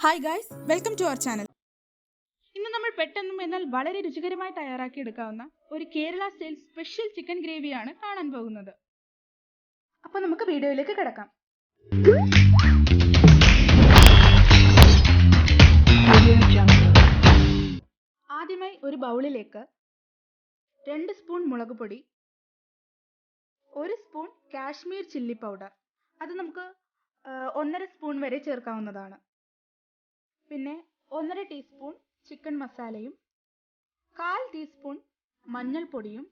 Hi guys, welcome to our channel. ഇന്ന് നമ്മൾ പെട്ടെന്നും എന്നാൽ വളരെ രുചികരമായി തയ്യാറാക്കി എടുക്കാവുന്ന ഒരു കേരള സ്റ്റൈൽ സ്പെഷ്യൽ ചിക്കൻ ഗ്രേവിയാണ് കാണാൻ പോകുന്നത്. അപ്പോൾ നമുക്ക് വീഡിയോയിലേക്ക് കിടക്കാം. ആദ്യമായി ഒരു ബൗളിലേക്ക് 2 സ്പൂൺ മുളക് പൊടി, 1 സ്പൂൺ കാശ്മീർ ചില്ലി പൗഡർ, അത് നമുക്ക് 1.5 സ്പൂൺ വരെ ചേർക്കാവുന്നതാണ്. പിന്നെ 1.5 ടീസ്പൂൺ ചിക്കൻ മസാലയും 1/4 ടീസ്പൂൺ മഞ്ഞൾപ്പൊടിയും,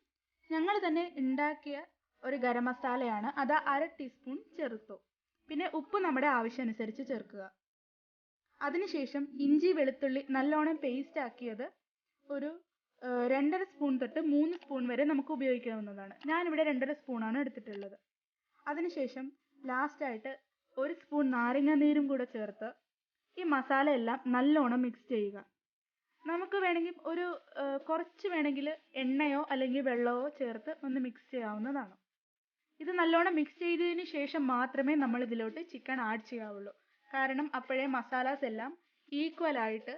ഞങ്ങൾ തന്നെ ഉണ്ടാക്കിയ ഒരു ഗരം മസാലയാണ്, അത് 1/2 ടീസ്പൂൺ ചേർത്തു. പിന്നെ ഉപ്പ് നമ്മുടെ ആവശ്യമനുസരിച്ച് ചേർക്കുക. അതിനുശേഷം ഇഞ്ചി വെളുത്തുള്ളി നല്ലോണം പേസ്റ്റ് ആക്കിയത് ഒരു 2.5 സ്പൂൺ തൊട്ട് 3 സ്പൂൺ വരെ നമുക്ക് ഉപയോഗിക്കാവുന്നതാണ്. ഞാനിവിടെ 2.5 സ്പൂണാണ് എടുത്തിട്ടുള്ളത്. അതിനുശേഷം ലാസ്റ്റായിട്ട് 1 സ്പൂൺ നാരങ്ങ നീരും കൂടെ ചേർത്ത് ഈ മസാല എല്ലാം നല്ലോണം മിക്സ് ചെയ്യുക. നമുക്ക് വേണമെങ്കിൽ കുറച്ച് വേണമെങ്കിൽ എണ്ണയോ അല്ലെങ്കിൽ വെള്ളമോ ചേർത്ത് ഒന്ന് മിക്സ് ചെയ്യാവുന്നതാണ്. ഇത് നല്ലോണം മിക്സ് ചെയ്തതിന് ശേഷം മാത്രമേ നമ്മൾ ഇതിലോട്ട് ചിക്കൻ ആഡ് ചെയ്യാവുള്ളൂ. കാരണം അപ്പോഴേ മസാലാസ് എല്ലാം ഈക്വൽ ആയിട്ട്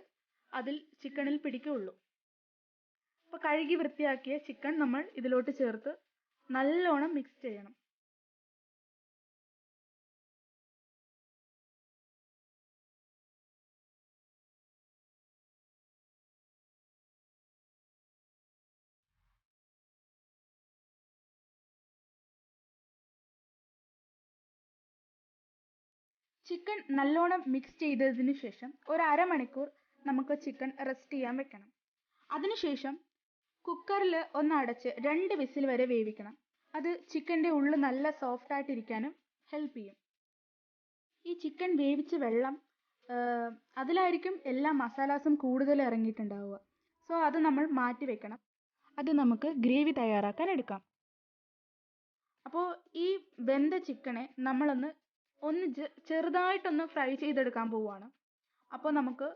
അതിൽ ചിക്കനിൽ പിടിക്കുകയുള്ളൂ. അപ്പോൾ കഴുകി വൃത്തിയാക്കിയ ചിക്കൻ നമ്മൾ ഇതിലോട്ട് ചേർത്ത് നല്ലോണം മിക്സ് ചെയ്യണം. ചിക്കൻ നല്ലോണം മിക്സ് ചെയ്തതിന് ശേഷം ഒരു അരമണിക്കൂർ നമുക്ക് ചിക്കൻ റെസ്റ്റ് ചെയ്യാൻ വെക്കണം. അതിനുശേഷം കുക്കറിൽ ഒന്ന് അടച്ച് 2 വിസിൽ വരെ വേവിക്കണം. അത് ചിക്കൻ്റെ ഉള്ളിൽ നല്ല സോഫ്റ്റ് ആയിട്ടിരിക്കാനും ഹെൽപ്പ് ചെയ്യും. ഈ ചിക്കൻ വേവിച്ച വെള്ളം അതിലായിരിക്കും എല്ലാ മസാലാസും കൂടുതൽ ഇറങ്ങിയിട്ടുണ്ടാവുക. സോ അത് നമ്മൾ മാറ്റി വെക്കണം. അത് നമുക്ക് ഗ്രേവി തയ്യാറാക്കാൻ എടുക്കാം. അപ്പോൾ ഈ വെന്ത ചിക്കനെ നമ്മളൊന്ന് ചെറുതായിട്ടൊന്ന് ഫ്രൈ ചെയ്തെടുക്കാൻ പോവുകയാണ്. അപ്പോൾ നമുക്ക്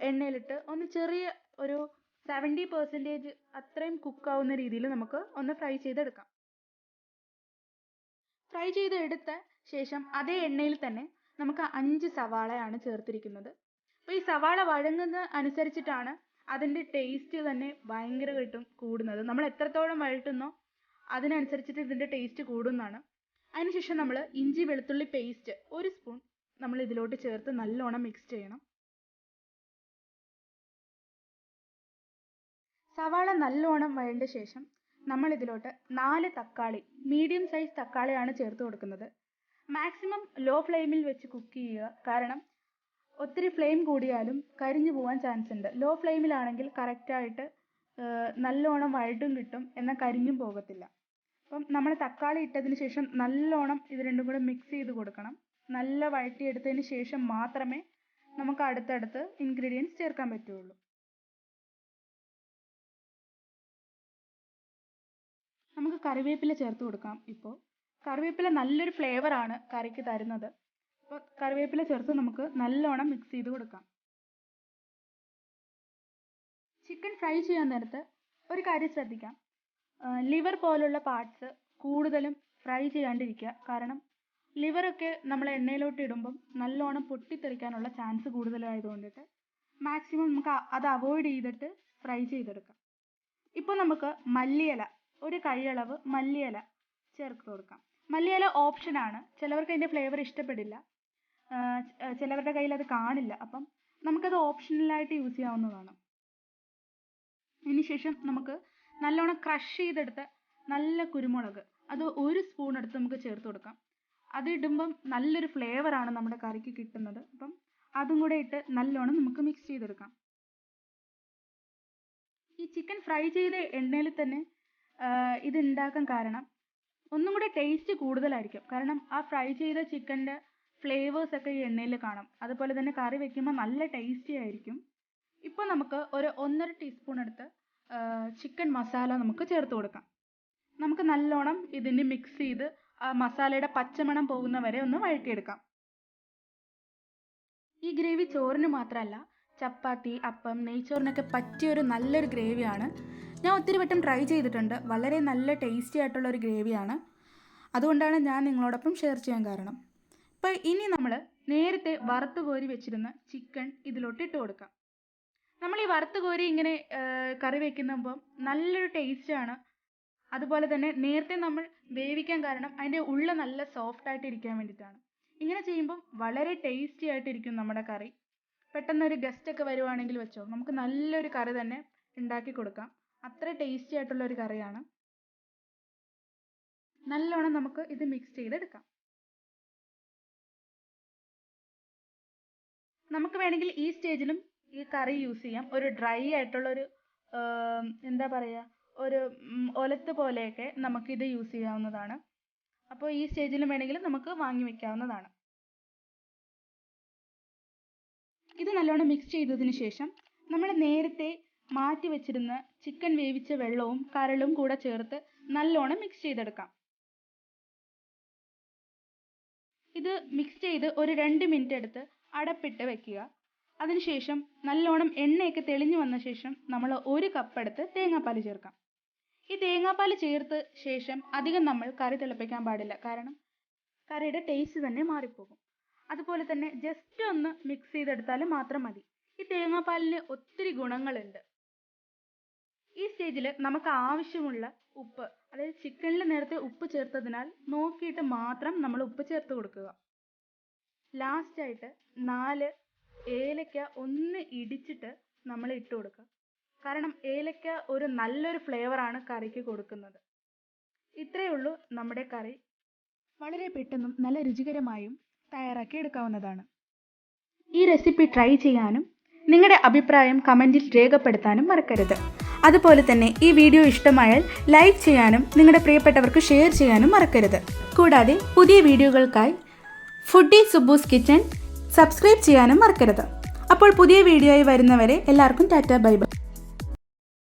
എണ്ണയിലിട്ട് ഒന്ന് ചെറിയ ഒരു 70% അത്രയും കുക്കാവുന്ന രീതിയിൽ നമുക്ക് ഒന്ന് ഫ്രൈ ചെയ്തെടുക്കാം. ഫ്രൈ ചെയ്തെടുത്ത ശേഷം അതേ എണ്ണയിൽ തന്നെ നമുക്ക് 5 സവാളയാണ് ചേർത്തിരിക്കുന്നത്. അപ്പോൾ ഈ സവാള വഴങ്ങുന്ന അനുസരിച്ചിട്ടാണ് അതിൻ്റെ ടേസ്റ്റ് തന്നെ ഭയങ്കരമായിട്ടും കൂടുന്നത്. നമ്മൾ എത്രത്തോളം വഴറ്റുന്നോ അതിനനുസരിച്ചിട്ട് ഇതിൻ്റെ ടേസ്റ്റ് കൂടുന്നതാണ്. അതിനുശേഷം നമ്മൾ ഇഞ്ചി വെളുത്തുള്ളി പേസ്റ്റ് 1 സ്പൂൺ നമ്മൾ ഇതിലോട്ട് ചേർത്ത് നല്ലോണം മിക്സ് ചെയ്യണം. സവാള നല്ലോണം വഴണ്ട ശേഷം നമ്മൾ ഇതിലോട്ട് 4 തക്കാളി, മീഡിയം സൈസ് തക്കാളിയാണ് ചേർത്ത് കൊടുക്കുന്നത്. മാക്സിമം ലോ ഫ്ലെയിമിൽ വെച്ച് കുക്ക് ചെയ്യുക. കാരണം ഒത്തിരി ഫ്ലെയിം കൂടിയാലും കരിഞ്ഞു പോകാൻ ചാൻസ് ഉണ്ട്. ലോ ഫ്ലെയിമിലാണെങ്കിൽ കറക്റ്റായിട്ട് നല്ലോണം വഴട്ടും കിട്ടും, എന്നാൽ കരിഞ്ഞും പോകത്തില്ല. അപ്പം നമ്മൾ തക്കാളി ഇട്ടതിന് ശേഷം നല്ലോണം ഇത് രണ്ടും കൂടെ മിക്സ് ചെയ്ത് കൊടുക്കണം. നല്ല വഴറ്റിയെടുത്തതിന് ശേഷം മാത്രമേ നമുക്ക് അടുത്തടുത്ത് ഇൻഗ്രീഡിയൻസ് ചേർക്കാൻ പറ്റുള്ളൂ. നമുക്ക് കറിവേപ്പില ചേർത്ത് കൊടുക്കാം. ഇപ്പോൾ കറിവേപ്പില നല്ലൊരു ഫ്ലേവറാണ് കറിക്ക് തരുന്നത്. അപ്പോൾ കറിവേപ്പില ചേർത്ത് നമുക്ക് നല്ലോണം മിക്സ് ചെയ്ത് കൊടുക്കാം. ചിക്കൻ ഫ്രൈ ചെയ്യാൻ നേരത്ത് ഒരു കാര്യം ശ്രദ്ധിക്കാം. ലിവർ പോലുള്ള പാർട്സ് കൂടുതലും ഫ്രൈ ചെയ്യാണ്ടിരിക്കുക. കാരണം ലിവറൊക്കെ നമ്മൾ എണ്ണയിലോട്ട് ഇടുമ്പം നല്ലോണം പൊട്ടിത്തെറിക്കാനുള്ള ചാൻസ് കൂടുതലായതുകൊണ്ടിട്ട് മാക്സിമം നമുക്ക് അത് അവോയ്ഡ് ചെയ്തിട്ട് ഫ്രൈ ചെയ്തെടുക്കാം. ഇപ്പോൾ നമുക്ക് മല്ലിയില, ഒരു കൈയളവ് മല്ലിയില ചേർത്ത് കൊടുക്കാം. മല്ലിയില ഓപ്ഷനാണ്. ചിലവർക്ക് അതിൻ്റെ ഫ്ലേവർ ഇഷ്ടപ്പെടില്ല, ചിലവരുടെ കയ്യിൽ അത് കാണില്ല. അപ്പം നമുക്കത് ഓപ്ഷണലായിട്ട് യൂസ് ചെയ്യാവുന്നതാണ്. അതിനുശേഷം നമുക്ക് നല്ലോണം ക്രഷ് ചെയ്തെടുത്ത നല്ല കുരുമുളക്, അത് 1 സ്പൂൺ എടുത്ത് നമുക്ക് ചേർത്ത് കൊടുക്കാം. അത് ഇടുമ്പം നല്ലൊരു ഫ്ലേവറാണ് നമ്മുടെ കറിക്ക് കിട്ടുന്നത്. അപ്പം അതും കൂടെ ഇട്ട് നല്ലോണം നമുക്ക് മിക്സ് ചെയ്തെടുക്കാം. ഈ ചിക്കൻ ഫ്രൈ ചെയ്ത എണ്ണയിൽ തന്നെ ഇത് ഉണ്ടാക്കാൻ കാരണം ഒന്നും കൂടെ ടേസ്റ്റ് കൂടുതലായിരിക്കും. കാരണം ആ ഫ്രൈ ചെയ്ത ചിക്കൻ്റെ ഫ്ലേവേഴ്സ് ഒക്കെ ഈ എണ്ണയിൽ കാണും. അതുപോലെ തന്നെ കറി വെക്കുമ്പോൾ നല്ല ടേസ്റ്റി ആയിരിക്കും. ഇപ്പോൾ നമുക്ക് ഒരു 1.5 ടീസ്പൂൺ എടുത്ത് ചിക്കൻ മസാല നമുക്ക് ചേർത്ത് കൊടുക്കാം. നമുക്ക് നല്ലോണം ഇതിന് മിക്സ് ചെയ്ത് ആ മസാലയുടെ പച്ചമണം പോകുന്ന വരെ ഒന്ന് വഴറ്റിയെടുക്കാം. ഈ ഗ്രേവി ചോറിന് മാത്രമല്ല, ചപ്പാത്തി, അപ്പം, നെയ്ച്ചോറിനൊക്കെ പറ്റിയൊരു നല്ലൊരു ഗ്രേവിയാണ്. ഞാൻ ഒത്തിരി വട്ടം ട്രൈ ചെയ്തിട്ടുണ്ട്. വളരെ നല്ല ടേസ്റ്റി ആയിട്ടുള്ളൊരു ഗ്രേവിയാണ്. അതുകൊണ്ടാണ് ഞാൻ നിങ്ങളോടൊപ്പം ഷെയർ ചെയ്യാൻ കാരണം. അപ്പോൾ ഇനി നമ്മൾ നേരത്തെ വറുത്ത് കോരി വെച്ചിരുന്ന ചിക്കൻ ഇതിലോട്ട് ഇട്ട് കൊടുക്കാം. നമ്മൾ ഈ വറുത്ത് കോരി ഇങ്ങനെ കറി വെക്കുമ്പോൾ നല്ലൊരു ടേസ്റ്റാണ്. അതുപോലെ തന്നെ നേരത്തെ നമ്മൾ വേവിക്കാൻ കാരണം അതിൻ്റെ ഉള്ള നല്ല സോഫ്റ്റ് ആയിട്ട് ഇരിക്കാൻ വേണ്ടിയിട്ടാണ്. ഇങ്ങനെ ചെയ്യുമ്പോൾ വളരെ ടേസ്റ്റി ആയിട്ടിരിക്കും നമ്മുടെ കറി. പെട്ടെന്നൊരു ഗസ്റ്റ് ഒക്കെ വരുവാണെങ്കിൽ വെച്ചോ, നമുക്ക് നല്ലൊരു കറി തന്നെ ഉണ്ടാക്കി കൊടുക്കാം. അത്ര ടേസ്റ്റി ആയിട്ടുള്ള ഒരു കറിയാണ്. നല്ലോണം നമുക്ക് ഇത് മിക്സ് ചെയ്തെടുക്കാം. നമുക്ക് വേണമെങ്കിൽ ഈ സ്റ്റേജിലും ഈ കറി യൂസ് ചെയ്യാം. ഒരു ഡ്രൈ ആയിട്ടുള്ള ഒരു എന്താ പറയുക, ഒരു ഒലത്ത് പോലെയൊക്കെ നമുക്കിത് യൂസ് ചെയ്യാവുന്നതാണ്. അപ്പോൾ ഈ സ്റ്റേജിലും വേണമെങ്കിൽ നമുക്ക് വാങ്ങി വെക്കാവുന്നതാണ്. ഇത് നല്ലോണം മിക്സ് ചെയ്തതിന് ശേഷം നമ്മൾ നേരത്തെ മാറ്റി വെച്ചിരുന്ന ചിക്കൻ വേവിച്ച വെള്ളവും കരളും കൂടെ ചേർത്ത് നല്ലോണം മിക്സ് ചെയ്തെടുക്കാം. ഇത് മിക്സ് ചെയ്ത് ഒരു 2 മിനിറ്റ് എടുത്ത് അടപ്പിട്ട് വെക്കുക. അതിനുശേഷം നല്ലോണം എണ്ണയൊക്കെ തെളിഞ്ഞു വന്ന ശേഷം നമ്മൾ 1 കപ്പ് എടുത്ത് തേങ്ങാപ്പാൽ ചേർക്കാം. ഈ തേങ്ങാപ്പാൽ ചേർത്ത ശേഷം അധികം നമ്മൾ കറി തിളപ്പിക്കാൻ പാടില്ല, കാരണം കറിയുടെ ടേസ്റ്റ് തന്നെ മാറിപ്പോകും. അതുപോലെ തന്നെ ജസ്റ്റ് ഒന്ന് മിക്സ് ചെയ്തെടുത്താൽ മാത്രം മതി. ഈ തേങ്ങാപ്പാലിന് ഒത്തിരി ഗുണങ്ങളുണ്ട്. ഈ സ്റ്റേജിൽ നമുക്ക് ആവശ്യമുള്ള ഉപ്പ്, അതായത് ചിക്കനിൽ നേരത്തെ ഉപ്പ് ചേർത്തതിനാൽ നോക്കിയിട്ട് മാത്രം നമ്മൾ ഉപ്പ് ചേർത്ത് കൊടുക്കുക. ലാസ്റ്റായിട്ട് 4 ഏലക്ക ഒന്ന് ഇടിച്ചിട്ട് നമ്മൾ ഇട്ട് കൊടുക്കുക. കാരണം ഏലക്ക ഒരു നല്ലൊരു ഫ്ലേവറാണ് കറിക്ക് കൊടുക്കുന്നത്. ഇത്രയേ ഉള്ളൂ നമ്മുടെ കറി. വളരെ പെട്ടെന്നും നല്ല രുചികരമായും തയ്യാറാക്കി എടുക്കാവുന്നതാണ്. ഈ റെസിപ്പി ട്രൈ ചെയ്യാനും നിങ്ങളുടെ അഭിപ്രായം കമൻറ്റിൽ രേഖപ്പെടുത്താനും മറക്കരുത്. അതുപോലെ തന്നെ ഈ വീഡിയോ ഇഷ്ടമായാൽ ലൈക്ക് ചെയ്യാനും നിങ്ങളുടെ പ്രിയപ്പെട്ടവർക്ക് ഷെയർ ചെയ്യാനും മറക്കരുത്. കൂടാതെ പുതിയ വീഡിയോകൾക്കായി ഫുഡി സുബൂസ് കിച്ചൺ സബ്സ്ക്രൈബ് ചെയ്യാനും മറക്കരുത്. അപ്പോൾ പുതിയ വീഡിയോയിൽ വരുന്നവരെ എല്ലാവർക്കും ടാറ്റ ബൈ ബൈ.